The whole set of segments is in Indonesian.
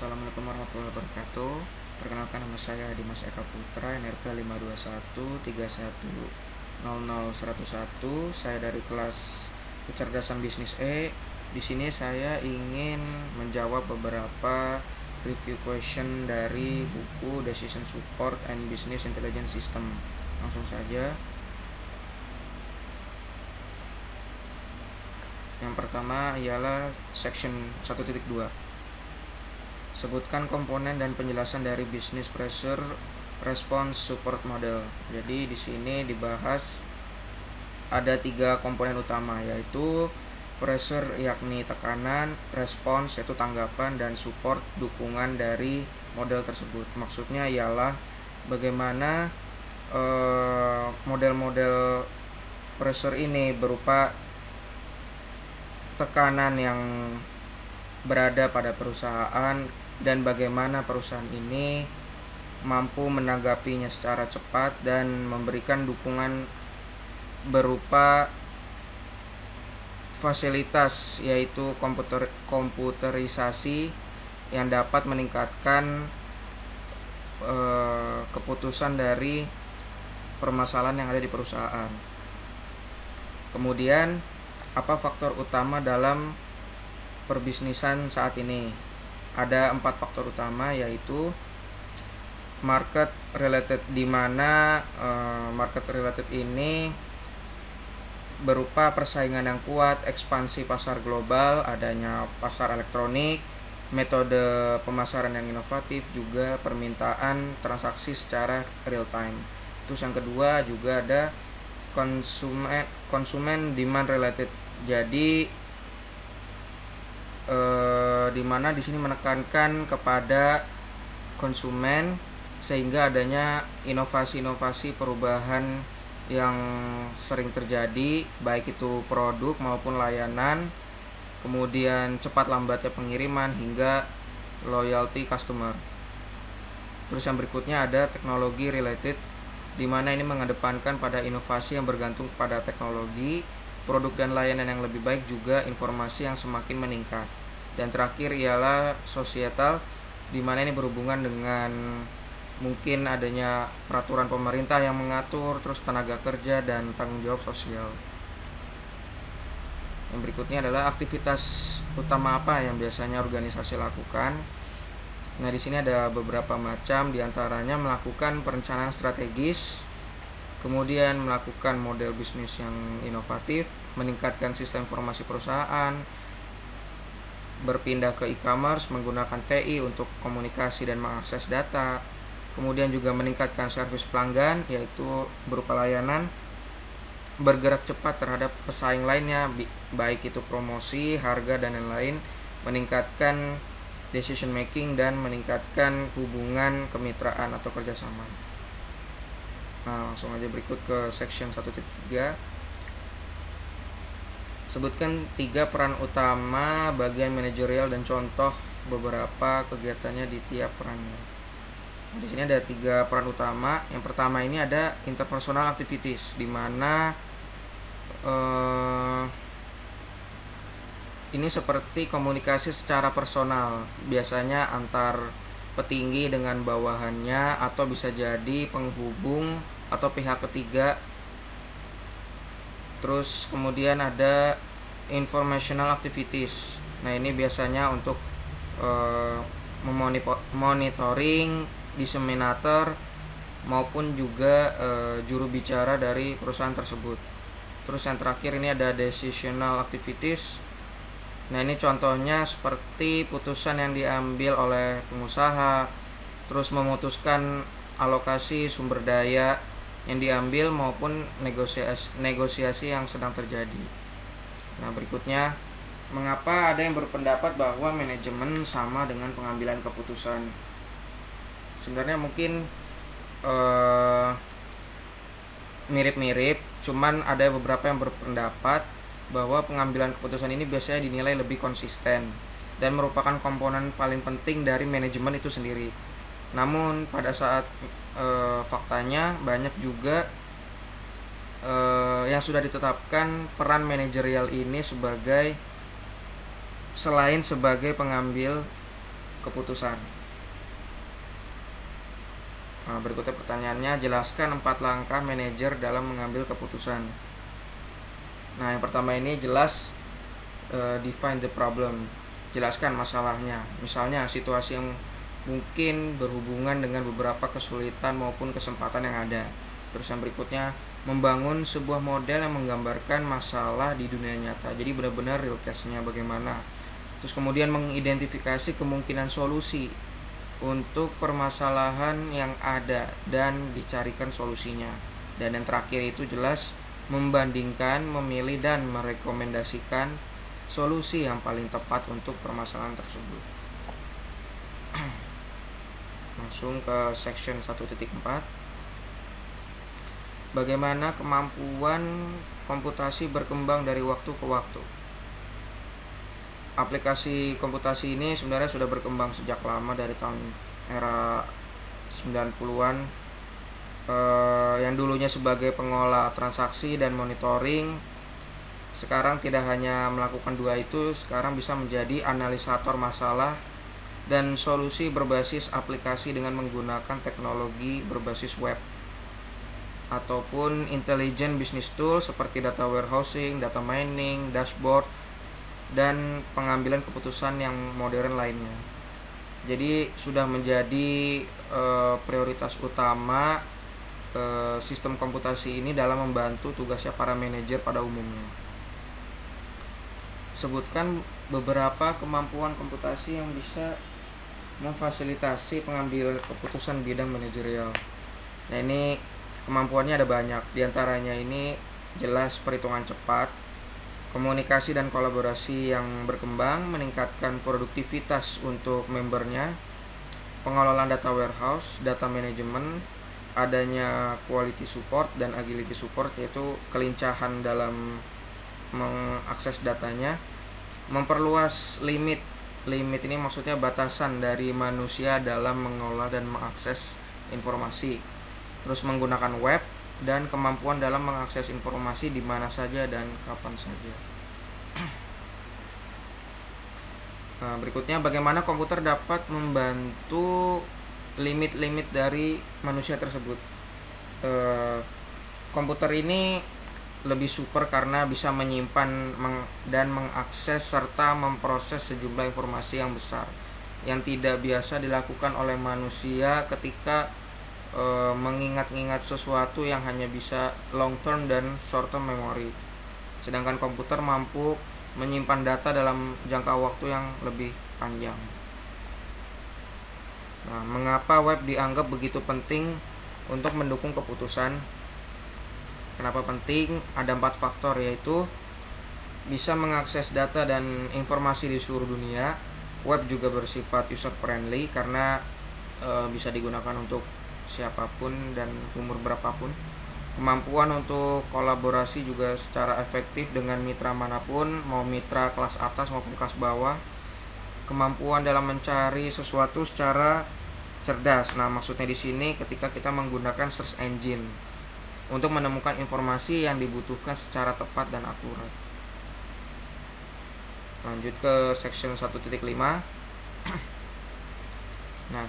Assalamualaikum warahmatullahi wabarakatuh. Perkenalkan, nama saya Dimas Eka Putra, NRK 521300101. Saya dari kelas Kecerdasan Bisnis E. Di sini saya ingin menjawab beberapa review question dari buku Decision Support and Business Intelligence System. Langsung saja. Yang pertama ialah section 1.2. Sebutkan komponen dan penjelasan dari Business Pressure Response Support Model. Jadi di sini dibahas ada 3 komponen utama, yaitu pressure yakni tekanan, response yaitu tanggapan, dan support dukungan dari model tersebut. Maksudnya ialah bagaimana model-model pressure ini berupa tekanan yang berada pada perusahaan dan bagaimana perusahaan ini mampu menanggapinya secara cepat dan memberikan dukungan berupa fasilitas, yaitu komputerisasi yang dapat meningkatkan keputusan dari permasalahan yang ada di perusahaan. Kemudian, apa faktor utama dalam perbisnisan saat ini? Ada 4 faktor utama, yaitu market related, di mana market related ini berupa persaingan yang kuat, ekspansi pasar global, adanya pasar elektronik, metode pemasaran yang inovatif, juga permintaan transaksi secara real time. Terus yang kedua juga ada konsumen demand related. Jadi di mana di sini menekankan kepada konsumen sehingga adanya inovasi-inovasi perubahan yang sering terjadi, baik itu produk maupun layanan, kemudian cepat lambatnya pengiriman hingga loyalty customer. Terus yang berikutnya ada teknologi related, di mana ini mengedepankan pada inovasi yang bergantung pada teknologi, produk dan layanan yang lebih baik, juga informasi yang semakin meningkat. Dan terakhir ialah societal, di mana ini berhubungan dengan mungkin adanya peraturan pemerintah yang mengatur, terus tenaga kerja dan tanggung jawab sosial. Yang berikutnya adalah aktivitas utama apa yang biasanya organisasi lakukan. Nah, di sini ada beberapa macam, diantaranya melakukan perencanaan strategis, kemudian melakukan model bisnis yang inovatif, meningkatkan sistem informasi perusahaan, berpindah ke e-commerce menggunakan TI untuk komunikasi dan mengakses data, kemudian juga meningkatkan servis pelanggan, yaitu berupa layanan, bergerak cepat terhadap pesaing lainnya, baik itu promosi, harga, dan lain-lain, meningkatkan decision making, dan meningkatkan hubungan kemitraan atau kerjasama. Nah, langsung aja berikut ke section 1.3. Sebutkan 3 peran utama bagian manajerial dan contoh beberapa kegiatannya di tiap perannya. Nah, di sini ada 3 peran utama. Yang pertama ini ada interpersonal activities, di mana ini seperti komunikasi secara personal, biasanya antar petinggi dengan bawahannya, atau bisa jadi penghubung atau pihak ketiga. Terus kemudian ada informational activities. Nah, ini biasanya untuk memonitoring, disseminator, maupun juga juru bicara dari perusahaan tersebut. Terus yang terakhir ini ada decisional activities. Nah, ini contohnya seperti putusan yang diambil oleh pengusaha, terus memutuskan alokasi sumber daya yang diambil maupun negosiasi yang sedang terjadi. Nah, berikutnya, mengapa ada yang berpendapat bahwa manajemen sama dengan pengambilan keputusan? Sebenarnya mungkin mirip-mirip, cuman ada beberapa yang berpendapat bahwa pengambilan keputusan ini biasanya dinilai lebih konsisten dan merupakan komponen paling penting dari manajemen itu sendiri. Namun pada saat faktanya banyak juga yang sudah ditetapkan peran manajerial ini selain sebagai pengambil keputusan. Nah, berikutnya pertanyaannya, jelaskan 4 langkah manajer dalam mengambil keputusan. Nah, yang pertama ini jelas, define the problem, jelaskan masalahnya. Misalnya situasi yang mungkin berhubungan dengan beberapa kesulitan maupun kesempatan yang ada. Terus yang berikutnya, membangun sebuah model yang menggambarkan masalah di dunia nyata. Jadi benar-benar real case-nya bagaimana. Terus kemudian mengidentifikasi kemungkinan solusi untuk permasalahan yang ada dan dicarikan solusinya. Dan yang terakhir itu jelas membandingkan, memilih dan merekomendasikan solusi yang paling tepat untuk permasalahan tersebut. Langsung ke section 1.4. Bagaimana kemampuan komputasi berkembang dari waktu ke waktu. Aplikasi komputasi ini sebenarnya sudah berkembang sejak lama dari tahun era 90-an, yang dulunya sebagai pengolah transaksi dan monitoring, sekarang tidak hanya melakukan dua itu, sekarang bisa menjadi analisator masalah dan solusi berbasis aplikasi dengan menggunakan teknologi berbasis web ataupun intelligent business tool seperti data warehousing, data mining, dashboard, dan pengambilan keputusan yang modern lainnya. Jadi sudah menjadi prioritas utama sistem komputasi ini dalam membantu tugasnya para manajer pada umumnya. Sebutkan beberapa kemampuan komputasi yang bisa memfasilitasi pengambilan keputusan bidang manajerial. Nah, ini kemampuannya ada banyak. Di antaranya ini jelas perhitungan cepat, komunikasi dan kolaborasi yang berkembang, meningkatkan produktivitas untuk membernya, pengelolaan data warehouse, data management, adanya quality support dan agility support, yaitu kelincahan dalam mengakses datanya, memperluas limit ini maksudnya batasan dari manusia dalam mengolah dan mengakses informasi, terus menggunakan web, dan kemampuan dalam mengakses informasi di mana saja dan kapan saja. Nah, berikutnya bagaimana komputer dapat membantu limit-limit dari manusia tersebut. Komputer ini lebih super karena bisa menyimpan dan mengakses serta memproses sejumlah informasi yang besar yang tidak biasa dilakukan oleh manusia ketika mengingat-ingat sesuatu yang hanya bisa long term dan short term memory. Sedangkan komputer mampu menyimpan data dalam jangka waktu yang lebih panjang. Nah, mengapa web dianggap begitu penting untuk mendukung keputusan? Kenapa penting? Ada 4 faktor, yaitu bisa mengakses data dan informasi di seluruh dunia. Web juga bersifat user friendly karena bisa digunakan untuk siapapun dan umur berapapun. Kemampuan untuk kolaborasi juga secara efektif dengan mitra manapun, mau mitra kelas atas maupun kelas bawah. Kemampuan dalam mencari sesuatu secara cerdas. Nah, maksudnya di sini ketika kita menggunakan search engine untuk menemukan informasi yang dibutuhkan secara tepat dan akurat. Lanjut ke section 1.5. Nah,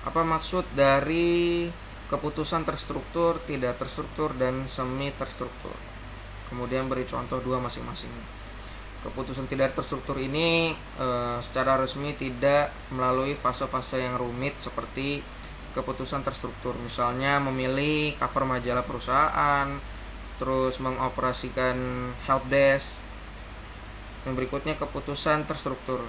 apa maksud dari keputusan terstruktur, tidak terstruktur, dan semi terstruktur? Kemudian beri contoh 2 masing-masing. Keputusan tidak terstruktur ini secara resmi tidak melalui fase-fase yang rumit seperti keputusan terstruktur. Misalnya memilih cover majalah perusahaan, terus mengoperasikan helpdesk. Yang berikutnya keputusan terstruktur.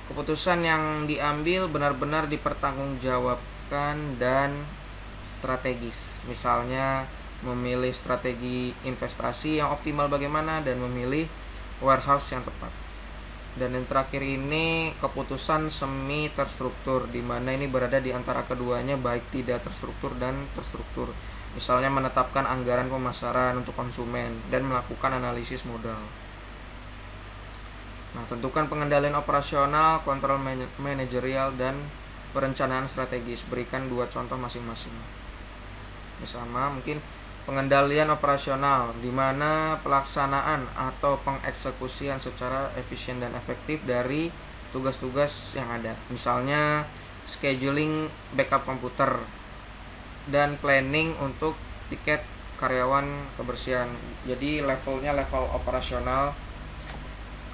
Keputusan yang diambil benar-benar dipertanggungjawabkan dan strategis. Misalnya memilih strategi investasi yang optimal bagaimana dan memilih warehouse yang tepat. Dan yang terakhir ini keputusan semi terstruktur, di mana ini berada di antara keduanya, baik tidak terstruktur dan terstruktur. Misalnya menetapkan anggaran pemasaran untuk konsumen dan melakukan analisis modal. Nah, tentukan pengendalian operasional, kontrol manajerial, dan perencanaan strategis. Berikan 2 contoh masing-masing. Sama mungkin pengendalian operasional, di mana pelaksanaan atau pengeksekusian secara efisien dan efektif dari tugas-tugas yang ada. Misalnya scheduling backup komputer dan planning untuk tiket karyawan kebersihan. Jadi levelnya level operasional.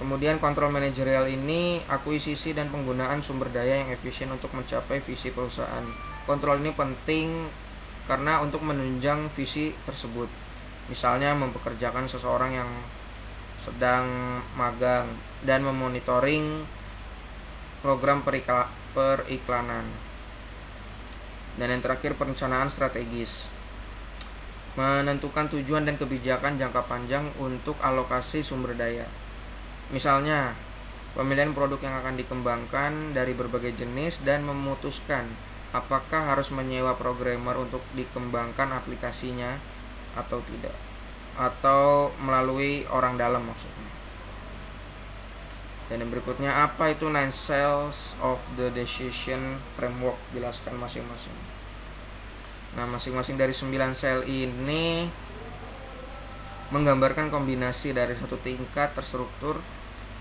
Kemudian kontrol manajerial ini akuisisi dan penggunaan sumber daya yang efisien untuk mencapai visi perusahaan. Kontrol ini penting karena untuk menunjang visi tersebut. Misalnya mempekerjakan seseorang yang sedang magang dan memonitoring program periklanan. Dan yang terakhir, perencanaan strategis. Menentukan tujuan dan kebijakan jangka panjang untuk alokasi sumber daya. Misalnya, pemilihan produk yang akan dikembangkan dari berbagai jenis dan memutuskan apakah harus menyewa programmer untuk dikembangkan aplikasinya atau tidak, atau melalui orang dalam maksudnya. Dan yang berikutnya, apa itu 9 cells of the decision framework? Jelaskan masing-masing. Nah, masing-masing dari 9 sel ini menggambarkan kombinasi dari satu tingkat terstruktur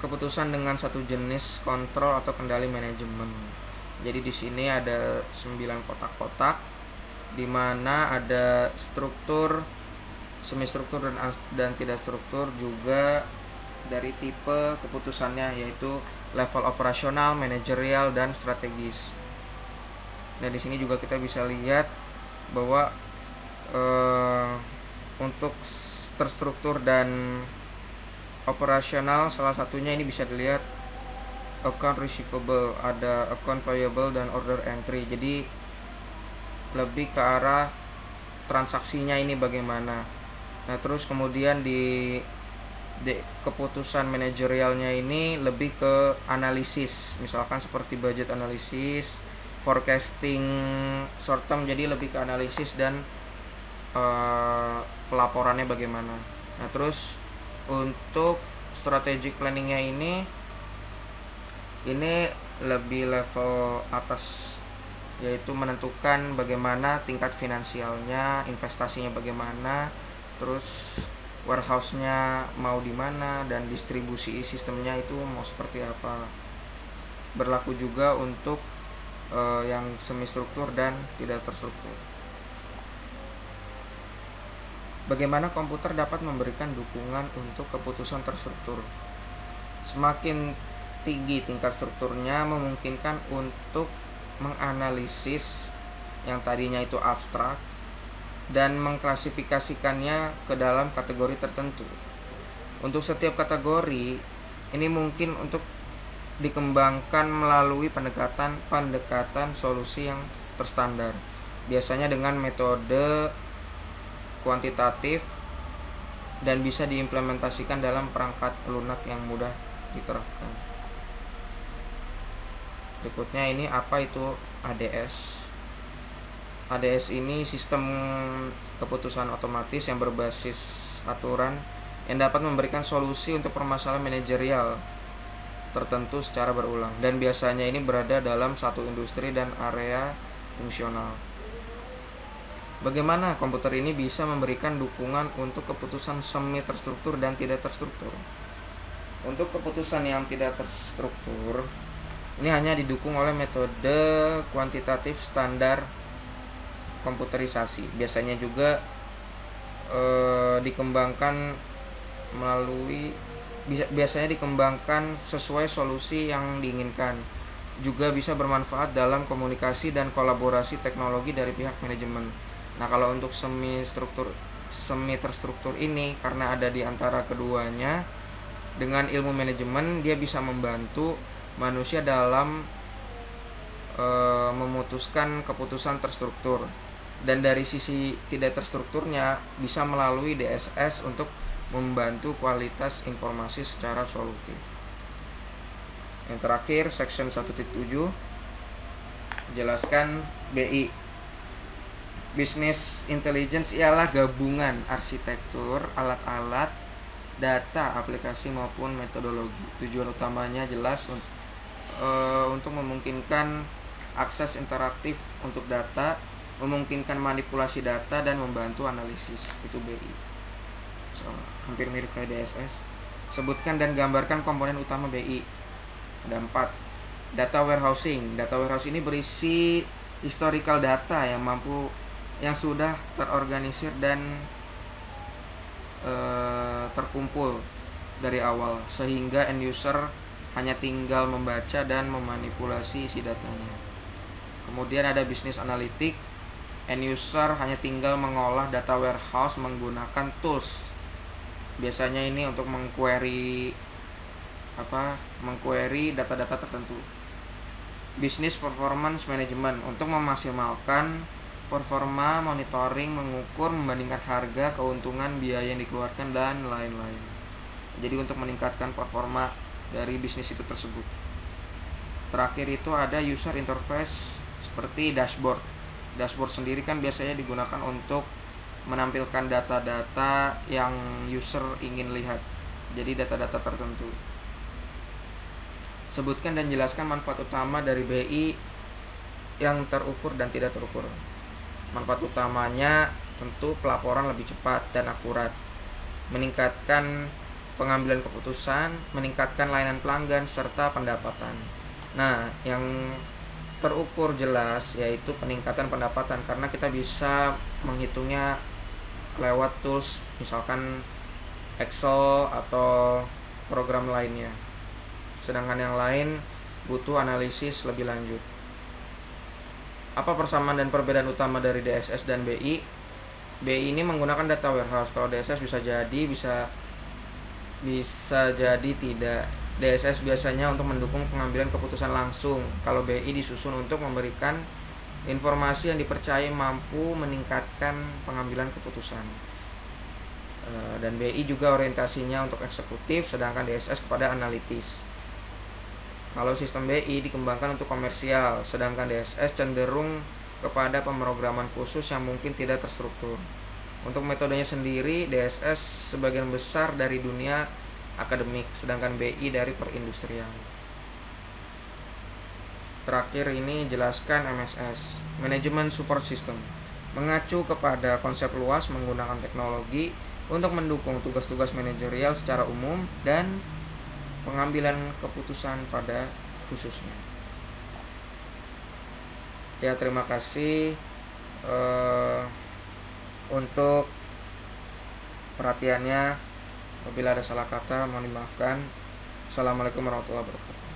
keputusan dengan satu jenis kontrol atau kendali manajemen. Jadi di sini ada 9 kotak-kotak di mana ada struktur, semi struktur dan tidak struktur, juga dari tipe keputusannya yaitu level operasional, manajerial dan strategis. Nah, di sini juga kita bisa lihat bahwa untuk terstruktur dan operasional salah satunya ini bisa dilihat account receivable, ada account payable dan order entry. Jadi lebih ke arah transaksinya ini bagaimana. Nah, terus kemudian di keputusan manajerialnya ini lebih ke analisis, misalkan seperti budget analisis, forecasting short term, jadi lebih ke analisis dan pelaporannya bagaimana. Nah, terus untuk strategic planningnya ini lebih level atas, yaitu menentukan bagaimana tingkat finansialnya, investasinya bagaimana, terus warehouse-nya mau di mana, dan distribusi sistemnya itu mau seperti apa. Berlaku juga untuk yang semi struktur dan tidak terstruktur. Bagaimana komputer dapat memberikan dukungan untuk keputusan terstruktur? Semakin tinggi tingkat strukturnya memungkinkan untuk menganalisis yang tadinya itu abstrak dan mengklasifikasikannya ke dalam kategori tertentu. Untuk setiap kategori ini mungkin untuk dikembangkan melalui pendekatan solusi yang terstandar, biasanya dengan metode kuantitatif dan bisa diimplementasikan dalam perangkat lunak yang mudah diterapkan. Berikutnya ini apa itu ADS? ADS ini sistem keputusan otomatis yang berbasis aturan yang dapat memberikan solusi untuk permasalahan manajerial tertentu secara berulang, dan biasanya ini berada dalam satu industri dan area fungsional. Bagaimana komputer ini bisa memberikan dukungan untuk keputusan semi terstruktur dan tidak terstruktur? Untuk keputusan yang tidak terstruktur, ini hanya didukung oleh metode kuantitatif standar komputerisasi. Biasanya juga biasanya dikembangkan sesuai solusi yang diinginkan. Juga bisa bermanfaat dalam komunikasi dan kolaborasi teknologi dari pihak manajemen. Nah, kalau untuk semi terstruktur ini, karena ada di antara keduanya, dengan ilmu manajemen dia bisa membantu manusia dalam memutuskan keputusan terstruktur, dan dari sisi tidak terstrukturnya bisa melalui DSS untuk membantu kualitas informasi secara solutif. Yang terakhir, section 1.7 jelaskan BI. Business Intelligence ialah gabungan arsitektur, alat-alat, data, aplikasi maupun metodologi. Tujuan utamanya jelas untuk memungkinkan akses interaktif untuk data, memungkinkan manipulasi data, dan membantu analisis. Itu BI. Hampir mirip kayak DSS. Sebutkan dan gambarkan komponen utama BI. Ada 4. Data warehousing. Data warehouse ini berisi historical data yang sudah terorganisir dan terkumpul dari awal, sehingga end user hanya tinggal membaca dan memanipulasi isi datanya. Kemudian ada business analytic. End user hanya tinggal mengolah data warehouse menggunakan tools. Biasanya ini untuk mengquery data-data tertentu. Business performance management untuk memaksimalkan performa, monitoring, mengukur, membandingkan harga, keuntungan, biaya yang dikeluarkan, dan lain-lain. Jadi untuk meningkatkan performa dari bisnis itu tersebut. Terakhir itu ada user interface seperti dashboard. Dashboard sendiri kan biasanya digunakan untuk menampilkan data-data yang user ingin lihat. Jadi data-data tertentu. Sebutkan dan jelaskan manfaat utama dari BI yang terukur dan tidak terukur. Manfaat utamanya tentu pelaporan lebih cepat dan akurat, meningkatkan pengambilan keputusan, meningkatkan layanan pelanggan, serta pendapatan. Nah, yang terukur jelas yaitu peningkatan pendapatan, karena kita bisa menghitungnya lewat tools misalkan Excel atau program lainnya. Sedangkan yang lain butuh analisis lebih lanjut. Apa persamaan dan perbedaan utama dari DSS dan BI? BI ini menggunakan data warehouse. Kalau DSS bisa jadi tidak. DSS biasanya untuk mendukung pengambilan keputusan langsung. Kalau BI disusun untuk memberikan informasi yang dipercaya mampu meningkatkan pengambilan keputusan. Dan BI juga orientasinya untuk eksekutif, sedangkan DSS kepada analitis. Kalau sistem BI dikembangkan untuk komersial, sedangkan DSS cenderung kepada pemrograman khusus yang mungkin tidak terstruktur. Untuk metodenya sendiri, DSS sebagian besar dari dunia akademik, sedangkan BI dari perindustrian. Terakhir ini jelaskan MSS, Management Support System, mengacu kepada konsep luas menggunakan teknologi untuk mendukung tugas-tugas manajerial secara umum dan pengambilan keputusan pada khususnya. Ya, terima kasih untuk perhatiannya. Apabila ada salah kata mohon dimaafkan. Assalamualaikum warahmatullahi wabarakatuh.